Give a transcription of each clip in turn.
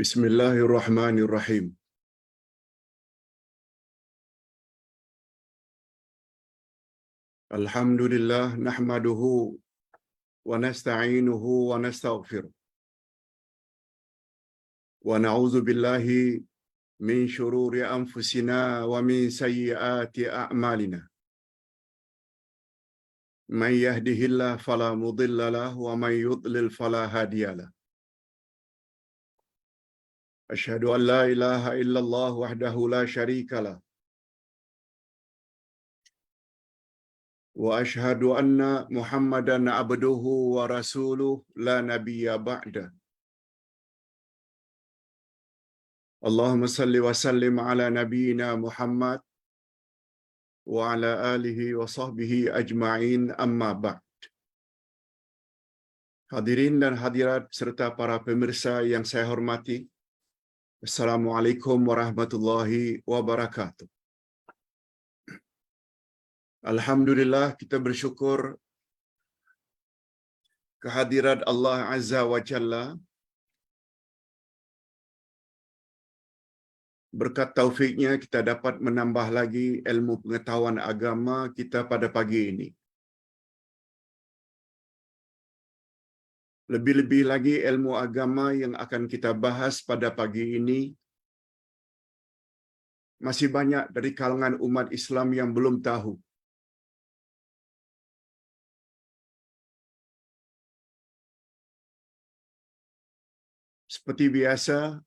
Bismillahirrahmanirrahim. Alhamdulillah nahmaduhu wa nasta'inuhu wa nastaghfiruh. Wa na'udzu billahi min shururi anfusina wa min sayyiati a'malina. Man yahdihillahu fala mudilla lahu wa man yudlil fala hadiya lahu. Asyhadu an la ilaha illallah wahdahu la syarika lah. Wa asyhadu anna Muhammadan abduhu wa rasuluh la nabiyya ba'da. Allahumma salli wa sallim ala nabiyyina Muhammad wa ala alihi wa sahbihi ajma'in amma ba'd. Hadirin dan hadirat serta para pemirsa yang saya hormati, Assalamualaikum warahmatullahi wabarakatuh. Alhamdulillah, kita bersyukur kehadirat Allah Azza wa Jalla. Berkat taufiknya kita dapat menambah lagi ilmu pengetahuan agama kita pada pagi ini. Lebih-lebih lagi ilmu agama yang akan kita bahas pada pagi ini masih banyak dari kalangan umat Islam yang belum tahu. Seperti biasa,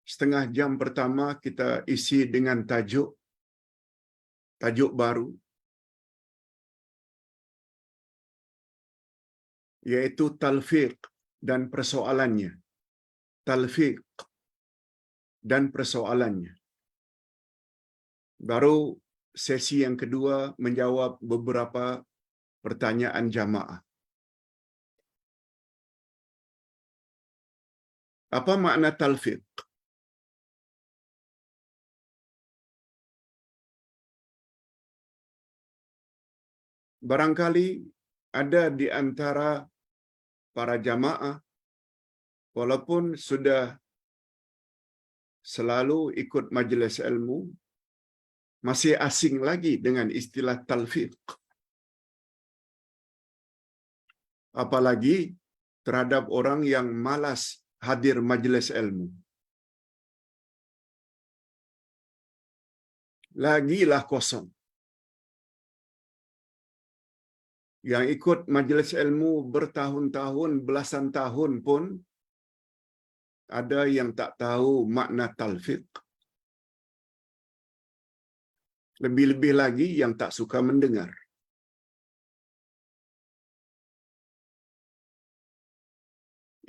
setengah jam pertama kita isi dengan tajuk baru, yaitu talfiq dan persoalannya. Talfiq dan persoalannya. Baru sesi yang kedua menjawab beberapa pertanyaan jamaah. Apa makna talfiq? Barangkali ada di antara para jamaah, walaupun sudah selalu ikut majlis ilmu, masih asing lagi dengan istilah talfiq. Apalagi terhadap orang yang malas hadir majlis ilmu. Lagilah kosong. Yang ikut majlis ilmu bertahun-tahun, belasan tahun pun ada yang tak tahu makna talfiq. Lebih-lebih lagi yang tak suka mendengar.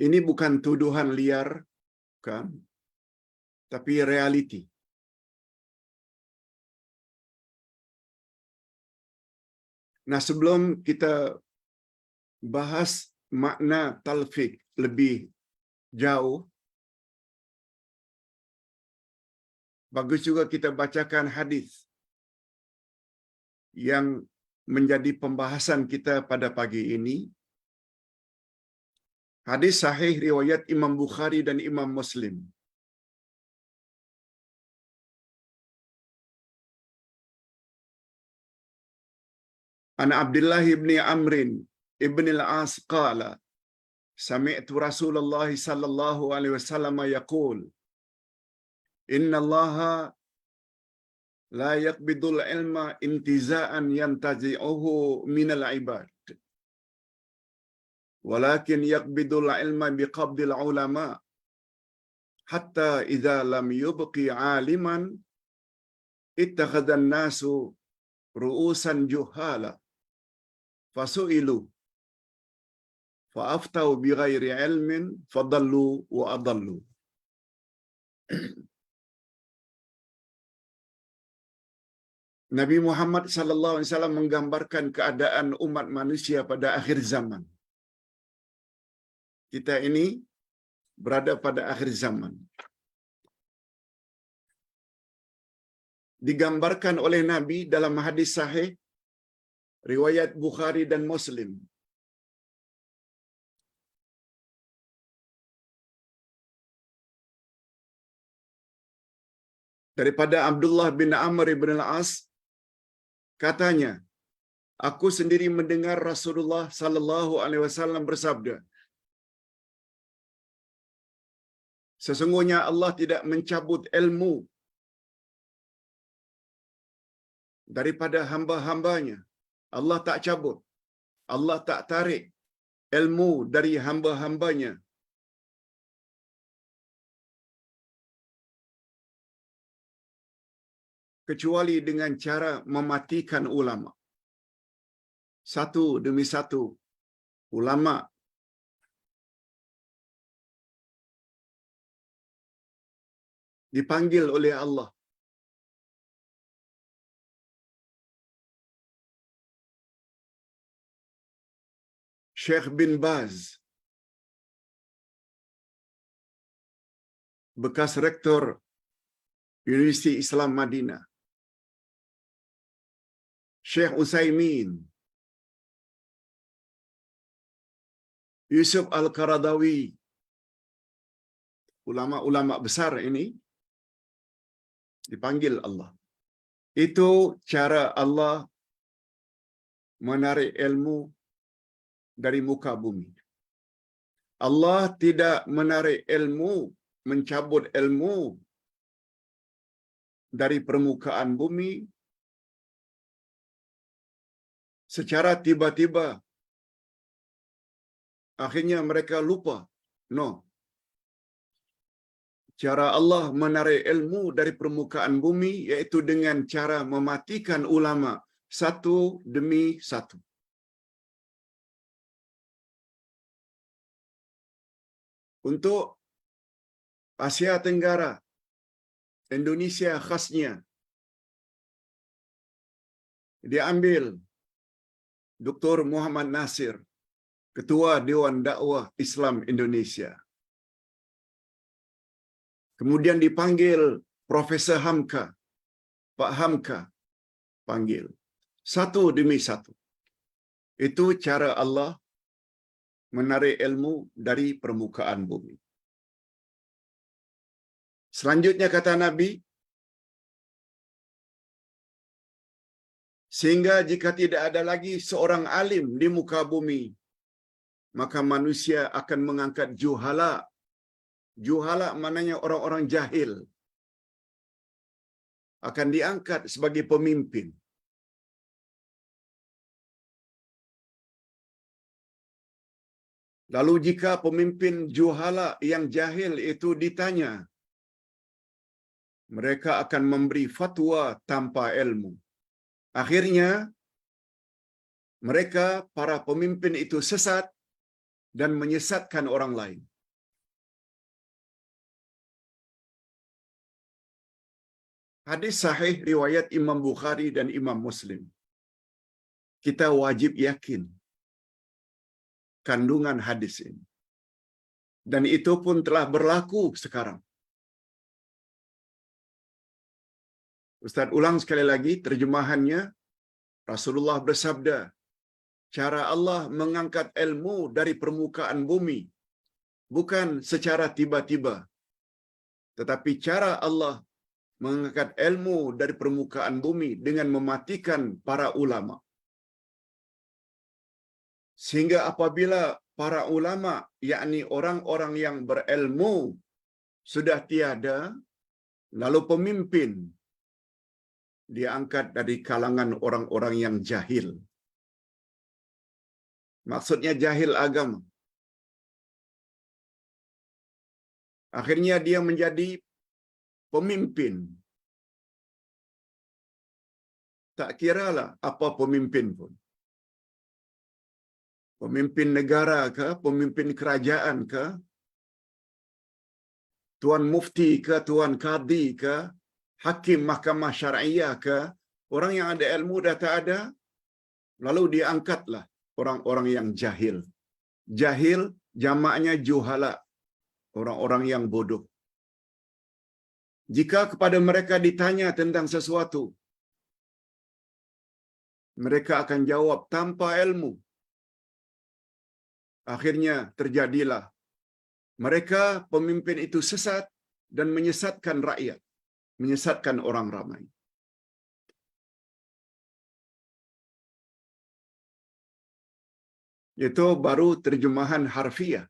Ini bukan tuduhan liar, kan? Tapi realiti. Nah, sebelum kita bahas makna talfiq lebih jauh, bagus juga kita bacakan hadis yang menjadi pembahasan kita pada pagi ini. Hadis sahih riwayat Imam Bukhari dan Imam Muslim. An Abdullah ibn Amrin ibn al-As qala sami'tu Rasulullah sallallahu alaihi wasallam yaqul inna Allaha la yaqbidul ilma intiza'an yantazi'uhu minal ibad walakin yaqbidul ilma biqabdil ulama hatta idza lam yubqi 'aliman ittakhadha an-nasu ru'usan juhala fasu'ilu fa'aftau bighairi ilmin fadallu wa adallu. Nabi Muhammad sallallahu alaihi wasallam menggambarkan keadaan umat manusia pada akhir zaman. Kita ini berada pada akhir zaman. Digambarkan oleh Nabi dalam hadis sahih riwayat Bukhari dan Muslim. daripada Abdullah bin Amr bin Al-As, katanya, aku sendiri mendengar Rasulullah sallallahu alaihi wasallam bersabda, sesungguhnya Allah tidak mencabut ilmu daripada hamba-hambanya. Allah tak cabut, Allah tak tarik ilmu dari hamba-hambanya kecuali dengan cara mematikan ulama. Satu demi satu ulama dipanggil oleh Allah. Syekh bin Baz, bekas rektor Universiti Islam Madinah. Syekh Utsaimin, Yusuf Al-Qaradawi, ulama-ulama besar ini dipanggil Allah. Itu cara Allah menarik ilmu dari muka bumi. Allah tidak menarik ilmu, mencabut ilmu dari permukaan bumi secara tiba-tiba. Akhirnya mereka lupa. No. Cara Allah menarik ilmu dari permukaan bumi iaitu dengan cara mematikan ulama satu demi satu. Untuk Asia Tenggara, Indonesia khasnya, diambil Dr. Muhammad Nasir, Ketua Dewan Dakwah Islam Indonesia. Kemudian dipanggil Profesor Hamka, Pak Hamka, panggil. Satu demi satu. Itu cara Allah menarik ilmu dari permukaan bumi. Selanjutnya kata Nabi, sehingga jika tidak ada lagi seorang alim di muka bumi, maka manusia akan mengangkat juhala. Juhala maknanya orang-orang jahil. Akan diangkat sebagai pemimpin. Lalu jika pemimpin juhala yang jahil itu ditanya, mereka akan memberi fatwa tanpa ilmu. Akhirnya, mereka, para pemimpin itu sesat dan menyesatkan orang lain. Hadis sahih riwayat Imam Bukhari dan Imam Muslim. Kita wajib yakin kandungan hadis ini. Dan itu pun telah berlaku sekarang. Ustaz ulang sekali lagi terjemahannya. Rasulullah bersabda, cara Allah mengangkat ilmu dari permukaan bumi bukan secara tiba-tiba, tetapi cara Allah mengangkat ilmu dari permukaan bumi dengan mematikan para ulama. Sehingga apabila para ulama, yakni orang-orang yang berilmu, sudah tiada, lalu pemimpin diangkat dari kalangan orang-orang yang jahil. Maksudnya jahil agama. Akhirnya dia menjadi pemimpin. Tak kiralah apa pemimpin pun. Pemimpin negara ke, pemimpin kerajaan ke, tuan mufti ke, tuan qadi ke, hakim mahkamah syariah ke, orang yang ada ilmu dah tak ada, lalu diangkatlah orang-orang yang jahil. Jahil jamaknya juhala, orang-orang yang bodoh. Jika kepada mereka ditanya tentang sesuatu, mereka akan jawab tanpa ilmu. Akhirnya terjadilah mereka pemimpin itu sesat dan menyesatkan rakyat. menyesatkan orang ramai. Itu baru terjemahan harfiah.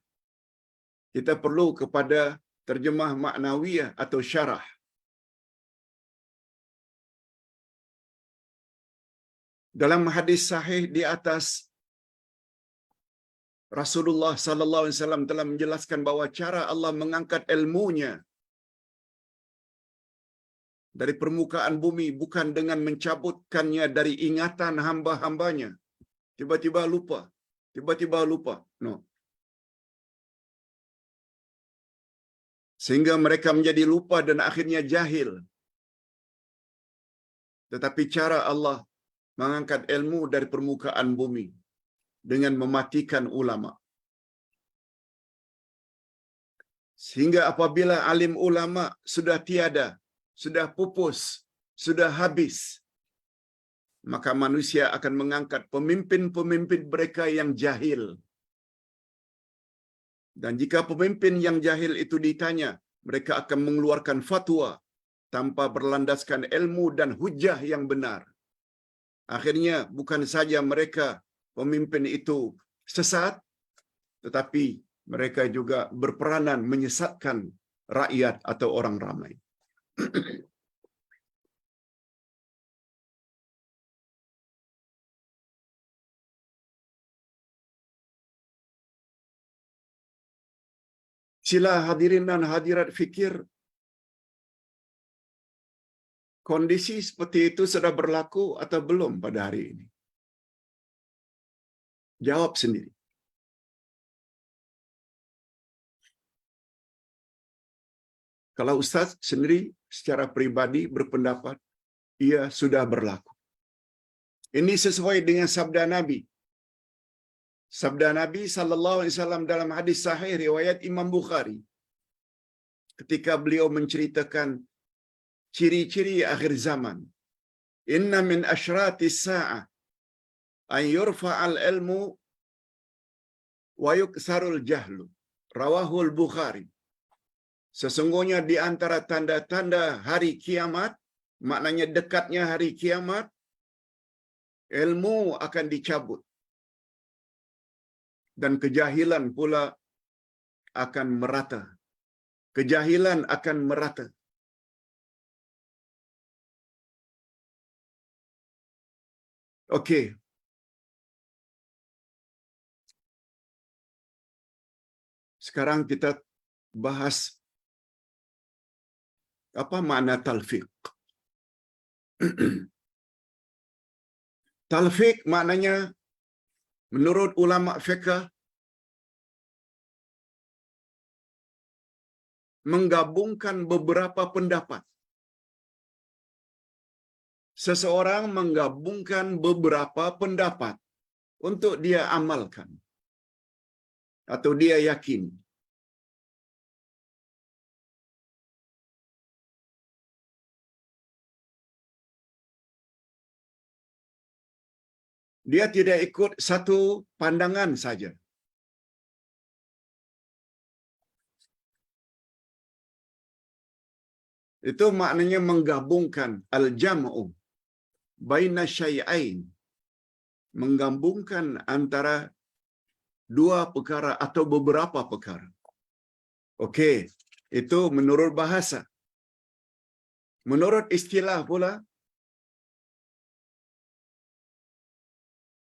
Kita perlu kepada terjemah maknawiyah atau syarah. Dalam hadis sahih di atas, Rasulullah sallallahu alaihi wasallam telah menjelaskan bahawa cara Allah mengangkat ilmunya dari permukaan bumi bukan dengan mencabutkannya dari ingatan hamba-hambanya. Tiba-tiba lupa. Tiba-tiba lupa. No. Sehingga mereka menjadi lupa dan akhirnya jahil. Tetapi cara Allah mengangkat ilmu dari permukaan bumi dengan mematikan ulama. Sehingga apabila alim ulama sudah tiada, sudah pupus, sudah habis, maka manusia akan mengangkat pemimpin-pemimpin mereka yang jahil. Dan jika pemimpin yang jahil itu ditanya, mereka akan mengeluarkan fatwa tanpa berlandaskan ilmu dan hujah yang benar. Akhirnya bukan saja mereka pemimpin itu sesat, tetapi mereka juga berperanan menyesatkan rakyat atau orang ramai. Sila hadirin dan hadirat fikir, kondisi seperti itu sudah berlaku atau belum pada hari ini? Jawab sendiri. Kalau Ustaz sendiri secara pribadi berpendapat, ia sudah berlaku. Ini sesuai dengan sabda Nabi. Sabda Nabi sallallahu alaihi wasallam dalam hadis sahih riwayat Imam Bukhari. Ketika beliau menceritakan ciri-ciri akhir zaman. Inna min asyratis sa'ah an yurfa'al ilmu wa yuksarul jahlu. Rawahul Bukhari. Sesungguhnya di antara tanda-tanda hari kiamat, maknanya dekatnya hari kiamat, ilmu akan dicabut. Dan kejahilan pula akan merata. Kejahilan akan merata. Okey. Sekarang kita bahas apa makna talfiq. Talfiq maknanya menurut ulama fiqh menggabungkan beberapa pendapat. Seseorang menggabungkan beberapa pendapat untuk dia amalkan atau dia yakin. Dia tidak ikut satu pandangan saja. Itu maknanya menggabungkan al-jam'u baina syai'ain. Menggabungkan antara dua perkara atau beberapa perkara. Okey, itu menurut bahasa. Menurut istilah pula,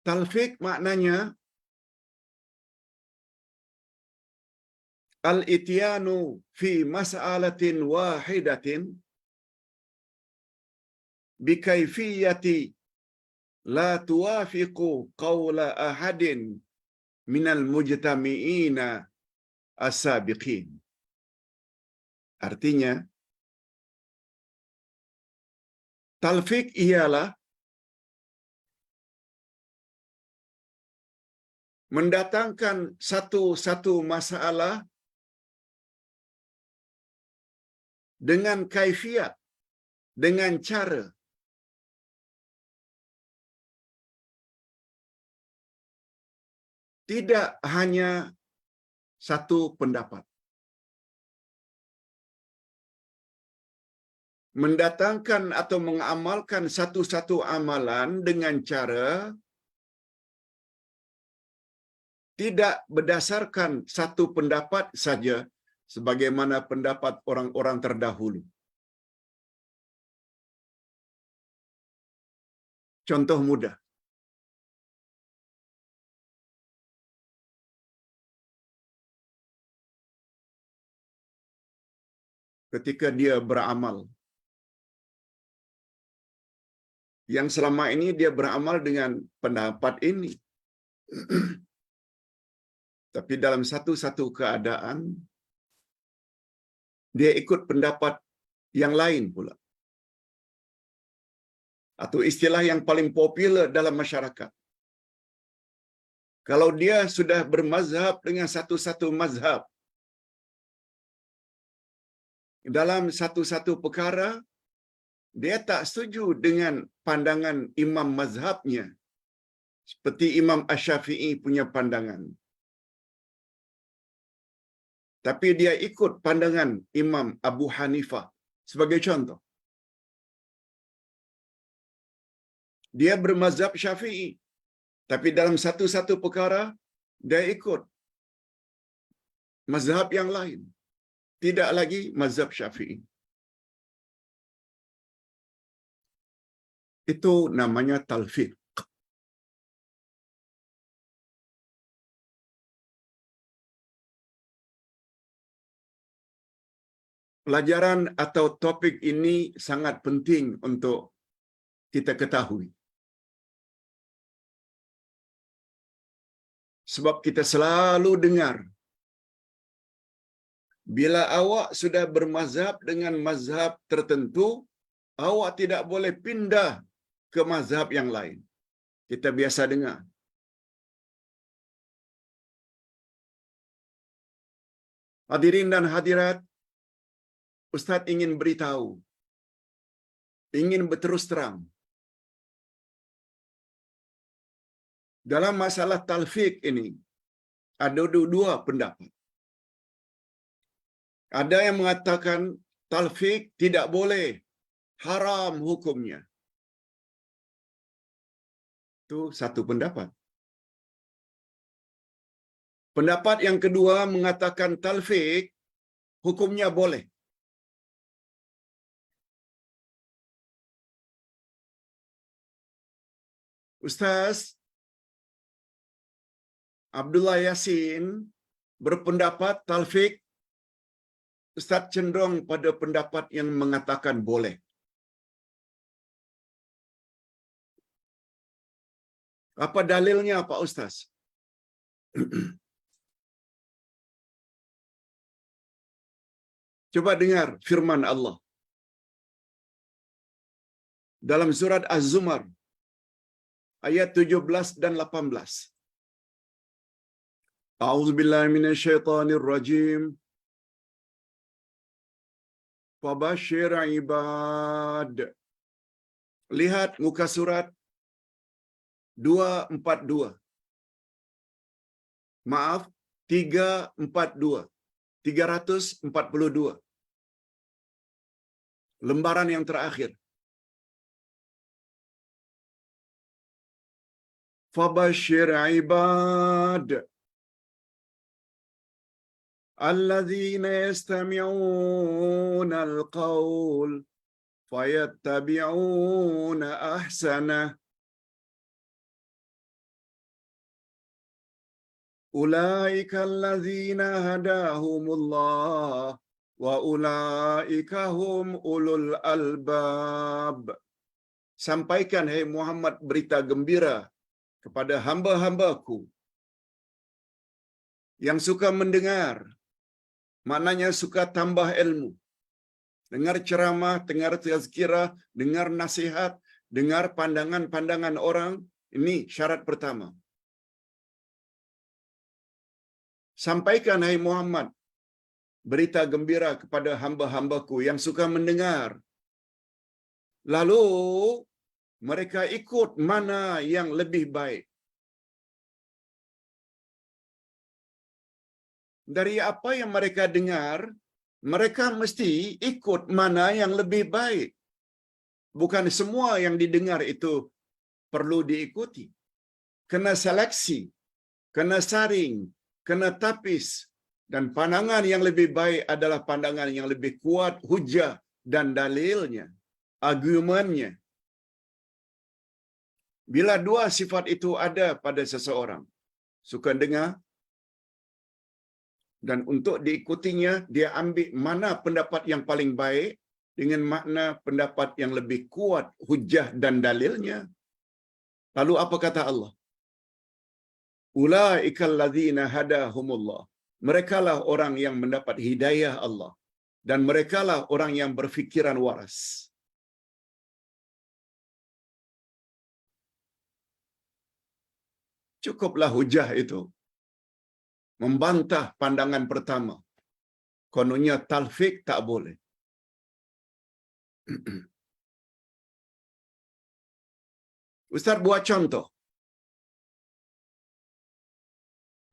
talfiq maknanya al-ityanu fi mas'alatin wahidatin bikayfiyati la tuwafiqu qawla ahadin minal mujtami'ina as-sabiqin. Artinya, talfiq ialah mendatangkan satu masalah dengan kaifiat, dengan cara tidak hanya satu pendapat. mendatangkan atau mengamalkan satu-satu amalan dengan cara tidak berdasarkan satu pendapat saja sebagaimana pendapat orang-orang terdahulu. Contoh mudah. Ketika dia beramal, yang selama ini dia beramal dengan pendapat ini. Tapi dalam satu-satu keadaan, dia ikut pendapat yang lain pula. Atau istilah yang paling popular dalam masyarakat. Kalau dia sudah bermazhab dengan satu-satu mazhab, dalam satu-satu perkara, dia tak setuju dengan pandangan imam mazhabnya. Seperti Imam Asy-Syafi'i punya pandangan. Tapi dia ikut pandangan Imam Abu Hanifah. Sebagai contoh. Dia bermazhab Syafi'i. Tapi dalam satu-satu perkara, dia ikut mazhab yang lain. Tidak lagi mazhab Syafi'i. Itu namanya talfiq. Pelajaran atau topik ini sangat penting untuk kita ketahui. Sebab kita selalu dengar, bila awak sudah bermazhab dengan mazhab tertentu, awak tidak boleh pindah ke mazhab yang lain. Kita biasa dengar. Hadirin dan hadirat, Ustaz ingin beritahu, ingin berterus terang. Dalam masalah talfiq ini, ada dua pendapat. Ada yang mengatakan talfiq tidak boleh, haram hukumnya. Itu satu pendapat. Pendapat yang kedua mengatakan talfiq hukumnya boleh. Ustaz Abdullah Yassin berpendapat talfiq, Ustaz cenderung pada pendapat yang mengatakan boleh. Apa dalilnya Pak Ustaz? Coba dengar firman Allah. Dalam surat Az-Zumar, ayat 17 dan 18. A'udzubillahi minasyaitonirrajim. Fabashshir ibad. Lihat muka surat 242. Maaf, 342. 342. Lembaran yang terakhir. Fabashshir ibad alladzina yastami'una al-qaul fayattabi'una ahsanah. Ulaika alladzina hadahumullah wa ulaika hum ulul albab. Sampaikan, hai Muhammad, berita gembira kepada hamba-hambaku yang suka mendengar, maknanya suka tambah ilmu, dengar ceramah, dengar tazkirah, dengar nasihat, dengar pandangan-pandangan orang. Ini syarat pertama. Sampaikan, hai Muhammad, berita gembira kepada hamba-hambaku yang suka mendengar. Lalu mereka ikut mana yang lebih baik. Dari apa yang mereka dengar, Mereka mesti ikut mana yang lebih baik. Bukan semua yang didengar itu perlu diikuti. Kena seleksi, kena saring, kena tapis. Dan pandangan yang lebih baik adalah pandangan yang lebih kuat hujah dan dalilnya, argumennya. Bila dua sifat itu ada pada seseorang, suka dengar, dan untuk diikutinya, dia ambil mana pendapat yang paling baik dengan makna pendapat yang lebih kuat hujah dan dalilnya. Lalu apa kata Allah? Ulaikal ladzina hadahumullah. Merekalah orang yang mendapat hidayah Allah. Dan merekalah orang yang berfikiran waras. Cukuplah hujah itu membantah pandangan pertama. Kononnya talfik tak boleh. Ustaz buat contoh.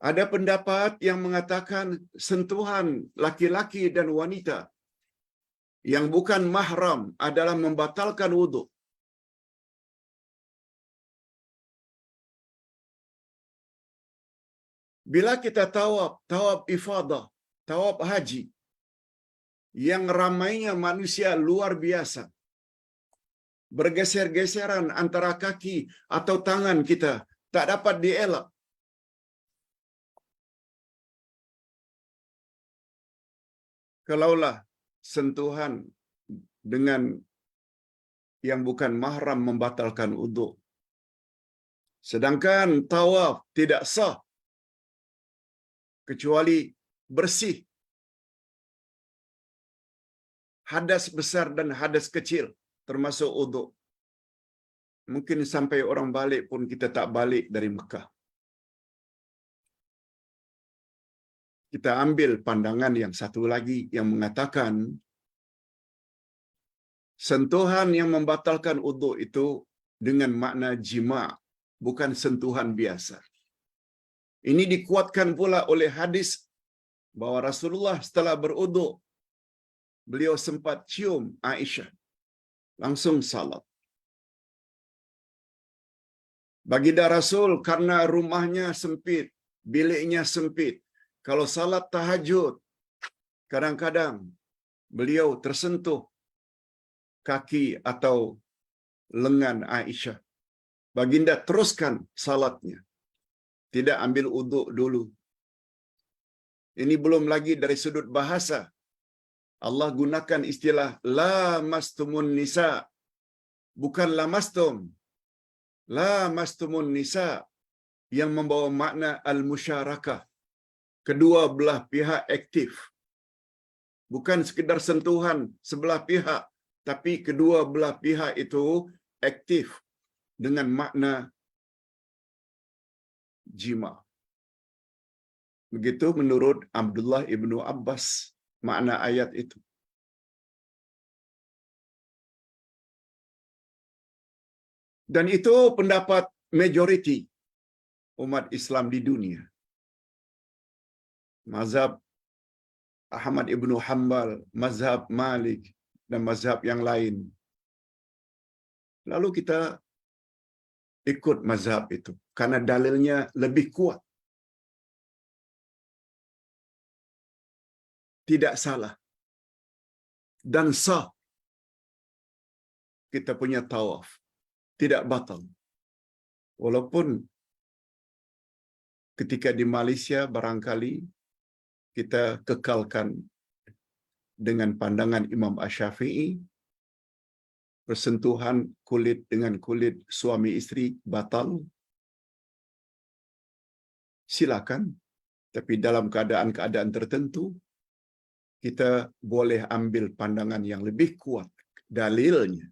Ada pendapat yang mengatakan sentuhan laki-laki dan wanita yang bukan mahram adalah membatalkan wuduk. Bila kita tawaf ifadah, tawaf haji, yang ramainya manusia luar biasa, bergeser-geseran antara kaki atau tangan kita, tak dapat dielak. Kalaulah sentuhan dengan yang bukan mahram membatalkan wuduk, sedangkan tawaf tidak sah kecuali bersih hadas besar dan hadas kecil termasuk wuduk. Mungkin sampai orang balik pun kita tak balik dari Mekah. Kita ambil pandangan yang satu lagi yang mengatakan sentuhan yang membatalkan wuduk itu dengan makna jima', bukan sentuhan biasa. Ini dikuatkan pula oleh hadis bahwa Rasulullah setelah berwuduk, beliau sempat cium Aisyah, langsung salat. Baginda Rasul karena rumahnya sempit, biliknya sempit, kalau salat tahajud, kadang-kadang beliau tersentuh kaki atau lengan Aisyah. Baginda teruskan salatnya. Tidak ambil wuduk dulu. Ini belum lagi dari sudut bahasa. Allah gunakan istilah lamastumun nisa. Bukan lamastum. Lamastumun nisa yang membawa makna al-musyarakah. Kedua belah pihak aktif. Bukan sekedar sentuhan sebelah pihak, tapi kedua belah pihak itu aktif dengan makna jima. Begitu menurut Abdullah ibnu Abbas makna ayat itu. Dan itu pendapat majoriti umat Islam di dunia. Mazhab Ahmad ibnu Hanbal, mazhab Malik, dan mazhab yang lain. Lalu kita ikut mazhab itu karena dalilnya lebih kuat. Tidak salah dan sah kita punya tawaf, tidak batal. Walaupun ketika di Malaysia barangkali kita kekalkan dengan pandangan Imam Asy-Syafi'i, persentuhan kulit dengan kulit suami istri batal. Silakan, tapi dalam keadaan-keadaan tertentu kita boleh ambil pandangan yang lebih kuat dalilnya.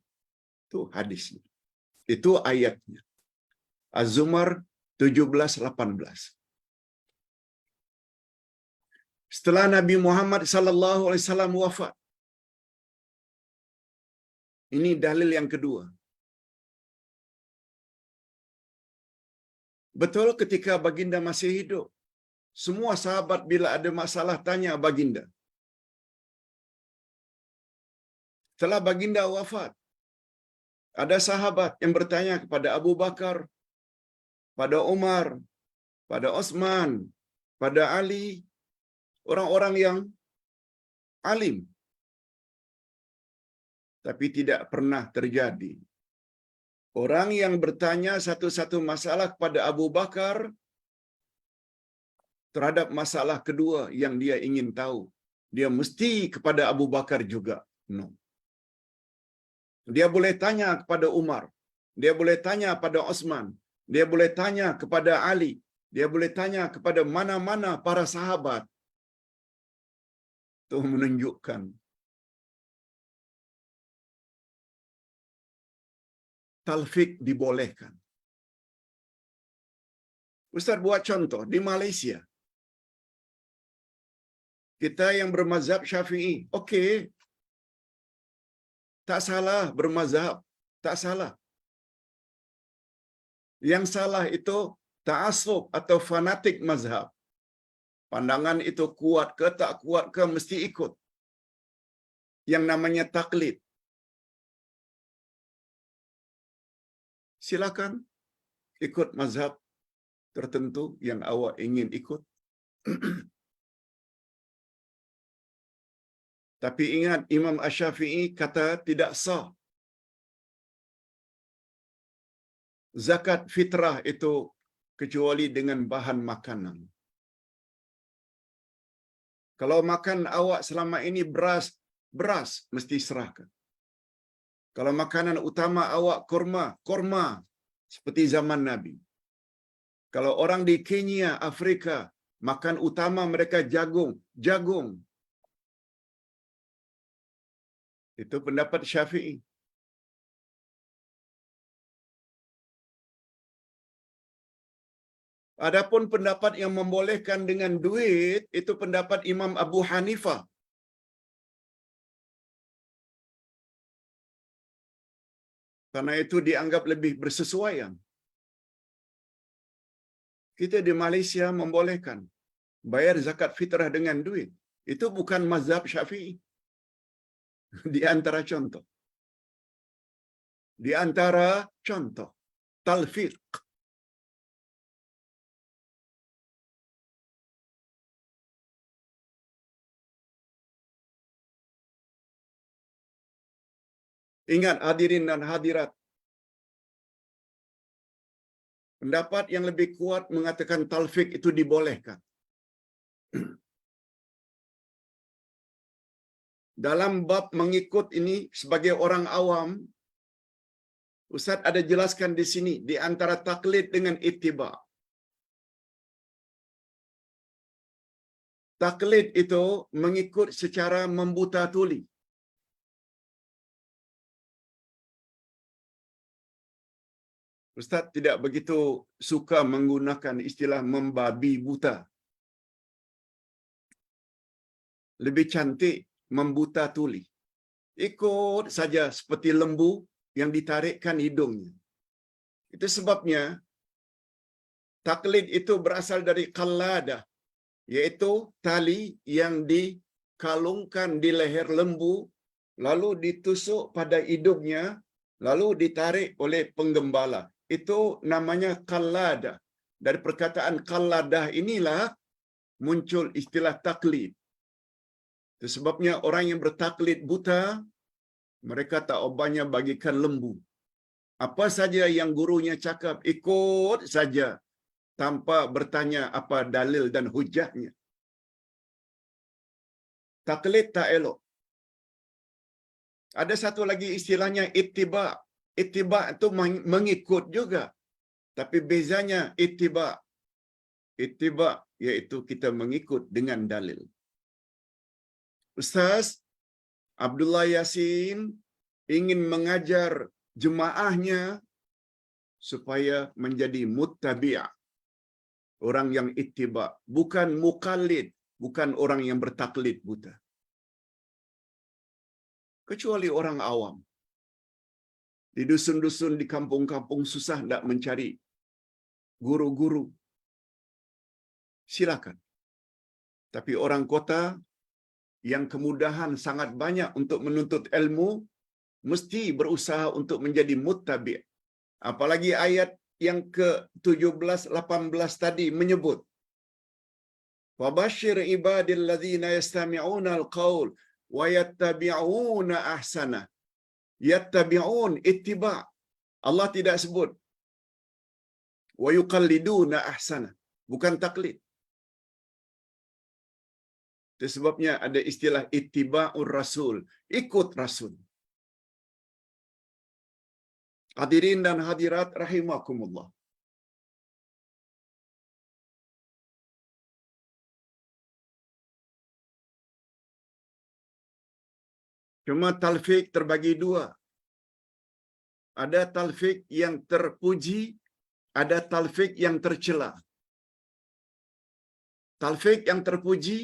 Itu hadisnya. Itu ayatnya. Az-Zumar 17-18. Setelah Nabi Muhammad sallallahu alaihi wasallam wafat. Ini dalil yang kedua. Betul ketika baginda masih hidup, semua sahabat bila ada masalah tanya baginda. Setelah baginda wafat, ada sahabat yang bertanya kepada Abu Bakar, pada Umar, pada Osman, pada Ali, orang-orang yang alim. Tapi tidak pernah terjadi. Orang yang bertanya satu-satu masalah kepada Abu Bakar terhadap masalah kedua yang dia ingin tahu, dia mesti kepada Abu Bakar juga. No. Dia boleh tanya kepada Umar, dia boleh tanya pada Osman, dia boleh tanya kepada Ali, dia boleh tanya kepada mana-mana para sahabat. Itu menunjukkan talfik dibolehkan. Ustaz buat contoh, di Malaysia, kita yang bermazhab Syafi'i, okey, tak salah bermazhab, tak salah. Yang salah itu ta'assub atau fanatik mazhab. Pandangan itu kuat ke tak kuat ke mesti ikut. Yang namanya taklid. Silakan ikut mazhab tertentu yang awak ingin ikut. Tapi ingat, Imam Asy-Syafi'i kata tidak sah. Zakat fitrah itu kecuali dengan bahan makanan. Kalau makan awak selama ini beras mesti serahkan. Kalau makanan utama awak kurma seperti zaman Nabi. Kalau orang di Kenya, Afrika, makan utama mereka jagung. Itu pendapat Syafi'i. Adapun pendapat yang membolehkan dengan duit, itu pendapat Imam Abu Hanifah. Karena itu dianggap lebih bersesuaian. Kita di Malaysia membolehkan bayar zakat fitrah dengan duit. Itu bukan mazhab Syafi'i. Di antara contoh. Di antara contoh. Talfiq. Ingat hadirin dan hadirat. Pendapat yang lebih kuat mengatakan talfiq itu dibolehkan. Dalam bab mengikut ini sebagai orang awam, Ustaz ada jelaskan di sini di antara taklid dengan ittiba. Taklid itu mengikut secara membuta tuli. Ustaz tidak begitu suka menggunakan istilah membabi buta. Lebih cantik membuta tuli. Ikut saja seperti lembu yang ditarikkan hidungnya. Itu sebabnya taklid itu berasal dari qalladah, yaitu tali yang dikalungkan di leher lembu, lalu ditusuk pada hidungnya, lalu ditarik oleh penggembala. Itu namanya qalladah. Dari perkataan qalladah inilah muncul istilah taklid. Itu sebabnya orang yang bertaklid buta, mereka tak ubahnya bagikan lembu. Apa saja yang gurunya cakap, ikut saja tanpa bertanya apa dalil dan hujahnya. Taklid tak elok. Ada satu lagi istilahnya ittiba. Ittiba itu mengikut juga. Tapi bezanya ittiba. Ittiba iaitu kita mengikut dengan dalil. Ustaz Abdullah Yasin ingin mengajar jemaahnya supaya menjadi muttabi', orang yang ittiba, bukan muqallid, bukan orang yang bertaklid buta. Kecuali orang awam. Di dusun-dusun, di kampung-kampung susah nak mencari guru-guru. Silakan. Tapi orang kota yang kemudahan sangat banyak untuk menuntut ilmu, mesti berusaha untuk menjadi muttabi'. Apalagi ayat yang ke-17 18 tadi menyebut wabashshir ibadil ladzina yastami'una al-qaul wa yattabi'una ahsana. Yattabi'un ittiba'. Allah tidak sebut wa yuqalliduna ahsana, bukan taklid. Itu sebabnya ada istilah ittiba'ur rasul, ikut rasul. Hadirin dan hadirat rahimakumullah. Cuma talfik terbagi dua. Ada talfik yang terpuji, ada talfik yang tercela. Talfik yang terpuji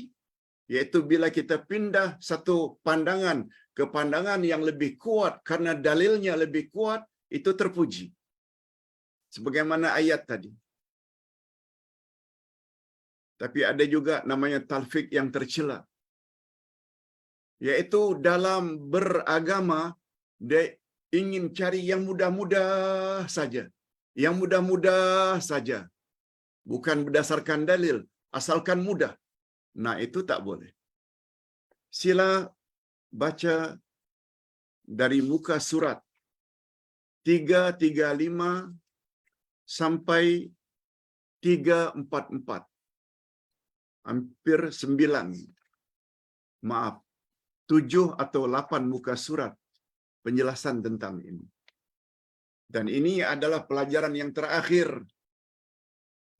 yaitu bila kita pindah satu pandangan ke pandangan yang lebih kuat karena dalilnya lebih kuat, itu terpuji. Sebagaimana ayat tadi. Tapi ada juga namanya talfik yang tercela. Yaitu dalam beragama, dia ingin cari yang mudah-mudah saja. Yang mudah-mudah saja. Bukan berdasarkan dalil, asalkan mudah. Nah, itu tak boleh. Sila baca dari muka surat 335 sampai 344. Hampir 9. Maaf, 7 atau 8 muka surat penjelasan tentang ini. Dan ini adalah pelajaran yang terakhir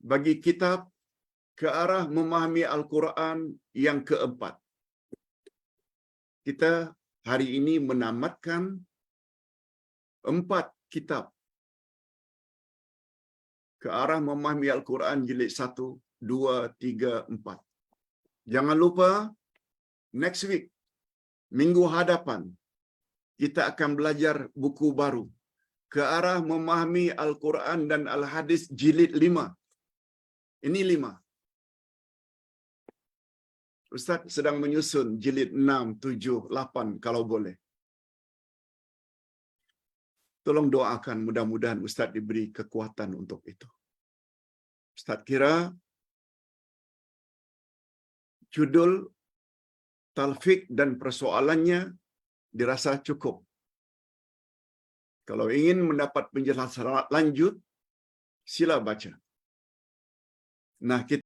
bagi kitab ke arah memahami Al-Quran yang keempat. Kita hari ini menamatkan 4 kitab ke arah memahami Al-Quran jilid 1, 2, 3, 4. Jangan lupa, next week, minggu hadapan, kita akan belajar buku baru ke arah memahami Al-Quran dan Al-Hadis jilid 5. Ini 5. Ustaz sedang menyusun jilid 6, 7, 8 kalau boleh. Tolong doakan, mudah-mudahan Ustaz diberi kekuatan untuk itu. Ustaz kira judul talfik dan persoalannya dirasa cukup. Kalau ingin mendapat penjelasan lanjut, sila baca. Nah, kita